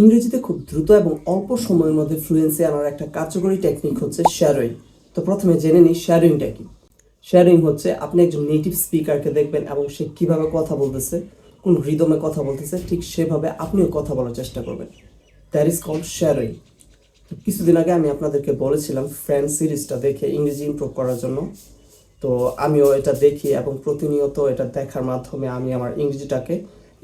ইংরেজিতে খুব দ্রুত এবং অল্প সময়ের মধ্যে ফ্লুয়েন্সি আনার একটা কার্যকরী টেকনিক হচ্ছে শ্যাডোয়িং। তো প্রথমে জেনে নিই শ্যাডোয়িংটা কি। শ্যাডোয়িং হচ্ছে আপনি একজন নেটিভ স্পিকারকে দেখবেন এবং সে কিভাবে কথা বলতেছে, কোন রিদমে কথা বলতেছে, ঠিক সেভাবে আপনিও কথা বলার চেষ্টা করবেন। That is called shadowing. কিছুদিন আগে আমি আপনাদেরকে বলেছিলাম ফ্রেন্ডস সিরিজটা দেখে ইংরেজি ইমপ্রুভ করার জন্য। তো আমিও এটা দেখি এবং প্রতিনিয়ত এটা দেখার মাধ্যমে আমি আমার ইংরেজিটাকে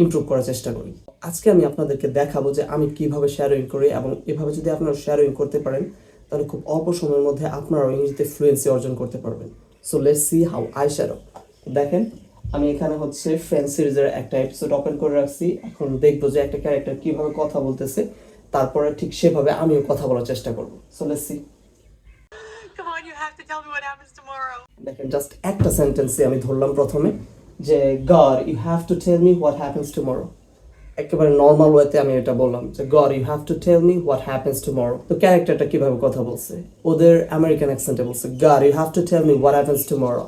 ইমপ্রুভ করার চেষ্টা করি। আজকে আমি আপনাদেরকে দেখাবো যে আমি কিভাবে শ্যাডোয়িং করি, এবং এভাবে যদি আপনারা শ্যাডোয়িং করতে পারেন তাহলে খুব অল্প সময়ের মধ্যে আপনারাও ইংরেজিতে ফ্লুয়েন্সি অর্জন করতে পারবেন। So let's see how eye shadow. দেখেন, আমি এখানে হচ্ছে ফ্রেন্ডস সিরিজের একটা এপিসোড ওপেন করে রাখছি। এখন দেখবো যে একটা ক্যারেক্টার কিভাবে কথা বলতেছে, তারপরে ঠিক সেভাবে আমিও কথা বলার চেষ্টা করব। So let's see. Come on, you have to tell me what happens tomorrow. দেখেন, জাস্ট একটা সেন্টেন্সে আমি ধরলাম প্রথমে যে God you have to tell me what happens tomorrow. একেবারে নর্মাল ওয়েতে আমি এটা বললাম যে God you have to tell me what happens tomorrow. তো ক্যারেক্টারটা কিভাবে কথা বলছে, ওদের আমেরিকান অ্যাকসেন্টে বলছে God you have to tell me what happens tomorrow.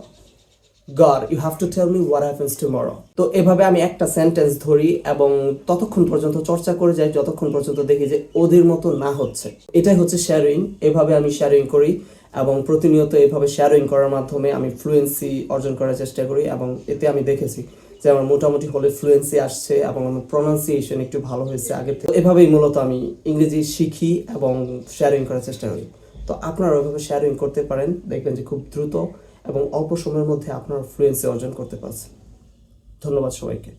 God you have to tell me what happens tomorrow. তো এভাবে আমি একটা সেন্টেন্স ধরি এবং ততক্ষণ পর্যন্ত চর্চা করে যাই যতক্ষণ পর্যন্ত দেখি যে ওদের মতো না হচ্ছে। এটাই হচ্ছে শ্যাডোয়িং। এভাবে আমি শ্যাডোয়িং করি এবং প্রতিনিয়ত এভাবে শ্যাডোয়িং করার মাধ্যমে আমি ফ্লুয়েন্সি অর্জন করার চেষ্টা করি, এবং এতে আমি দেখেছি যে আমার মোটামুটি হলে ফ্লুয়েন্সি আসছে এবং আমার প্রনাউন্সিয়েশন একটু ভালো হয়েছে আগের থেকে। এভাবেই মূলত আমি ইংরেজি শিখি এবং শ্যাডোয়িং করার চেষ্টা করি। তো আপনারা ওইভাবে শ্যাডোয়িং করতে পারেন, দেখবেন যে খুব দ্রুত এবং অল্প সময়ের মধ্যে আপনারা ফ্লুয়েন্সি অর্জন করতে পারছেন। ধন্যবাদ সবাইকে।